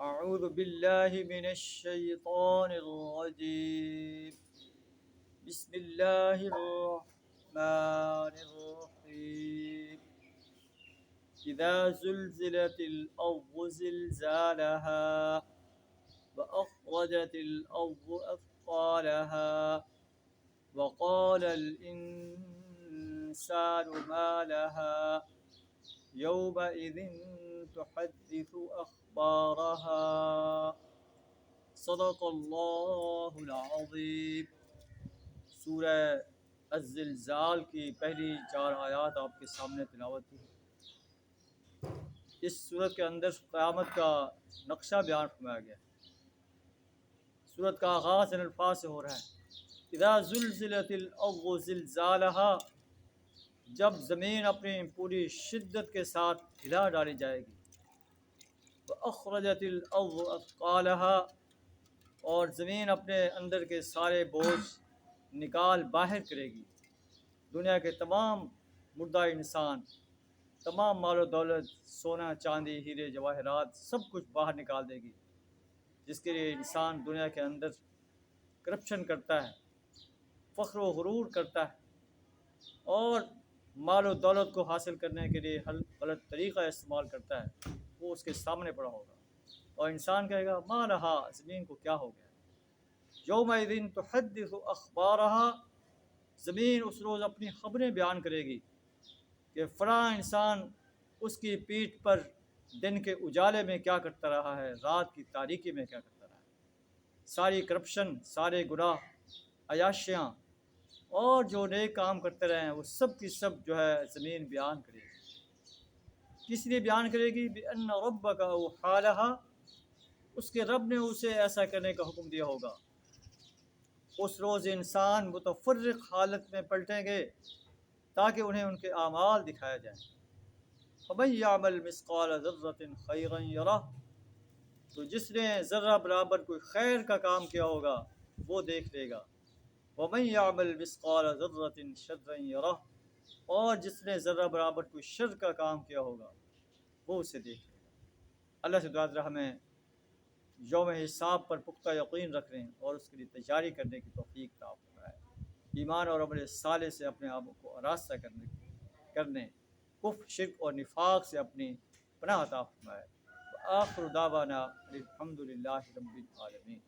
اعوذ باللہ من الشیطان الرجیم بسم اللہ الرحمن الرحیم اذا زلزلت الارض زلزالها واخرجت الارض اثقالها وقال الانسان ما لها يومئذ تحدث أخبارها صدق اللہ العظیم۔ سورہ الزلزال کی پہلی 4 آیات آپ کے سامنے تلاوت کی۔ اس سورت کے اندر قیامت کا نقشہ بیان فرمایا گیا ہے۔ سورت کا آغاز ان الفاظ سے ہو رہا ہے، اذا زلزلت الارض زلزالها، جب زمین اپنی پوری شدت کے ساتھ ہلا ڈالی جائے گی، وَأَخْرَجَتِ الْأَرْضُ أَثْقَالَهَا، اور زمین اپنے اندر کے سارے بوجھ نکال باہر کرے گی۔ دنیا کے تمام مردہ انسان، تمام مال و دولت، سونا چاندی ہیرے جواہرات، سب کچھ باہر نکال دے گی، جس کے لیے انسان دنیا کے اندر کرپشن کرتا ہے، فخر و غرور کرتا ہے، اور مال و دولت کو حاصل کرنے کے لیے غلط طریقہ استعمال کرتا ہے، وہ اس کے سامنے پڑا ہوگا، اور انسان کہے گا ما لہا، زمین کو کیا ہو گیا؟ یومئذ تحدث اخبارها، زمین اس روز اپنی خبریں بیان کرے گی کہ فلاں انسان اس کی پیٹھ پر دن کے اجالے میں کیا کرتا رہا ہے، رات کی تاریکی میں کیا کرتا رہا ہے۔ ساری کرپشن، سارے گناہ، عیاشیاں اور جو نیک کام کرتے رہے ہیں، وہ سب کی سب جو ہے زمین بیان کرے گی۔ کس لیے بیان کرے گی؟ بِأَنَّ رَبَّكَ أَوْحَىٰ لَهَا، اس کے رب نے اسے ایسا کرنے کا حکم دیا ہوگا۔ اس روز انسان متفرق حالت میں پلٹیں گے تاکہ انہیں ان کے اعمال دکھایا جائیں۔ فَمَن يَعْمَلْ مِثْقَالَ ذَرَّةٍ خَيْرًا يَرَهُ، تو جس نے ذرہ برابر کوئی خیر کا کام کیا ہوگا وہ دیکھ لے گا۔ وَمَن يَعْمَلْ مِثْقَالَ ذَرَّةٍ شَرًّا يَرَهُ، اور جس نے ذرہ برابر کوئی شر کا کام کیا ہوگا وہ اسے دیکھ لے گا۔ اللہ سے دعا ہے ہمیں یوم حساب پر پختہ یقین رکھنے اور اس کے لیے تیاری کرنے کی توفیق عطا فرمائے۔ ایمان اور عمل صالح سے اپنے آپ کو آراستہ کرنے، کفر، شرک اور نفاق سے اپنی پناہ عطا فرمائے۔ آخر دعوانا الحمد للہ رب العالمین۔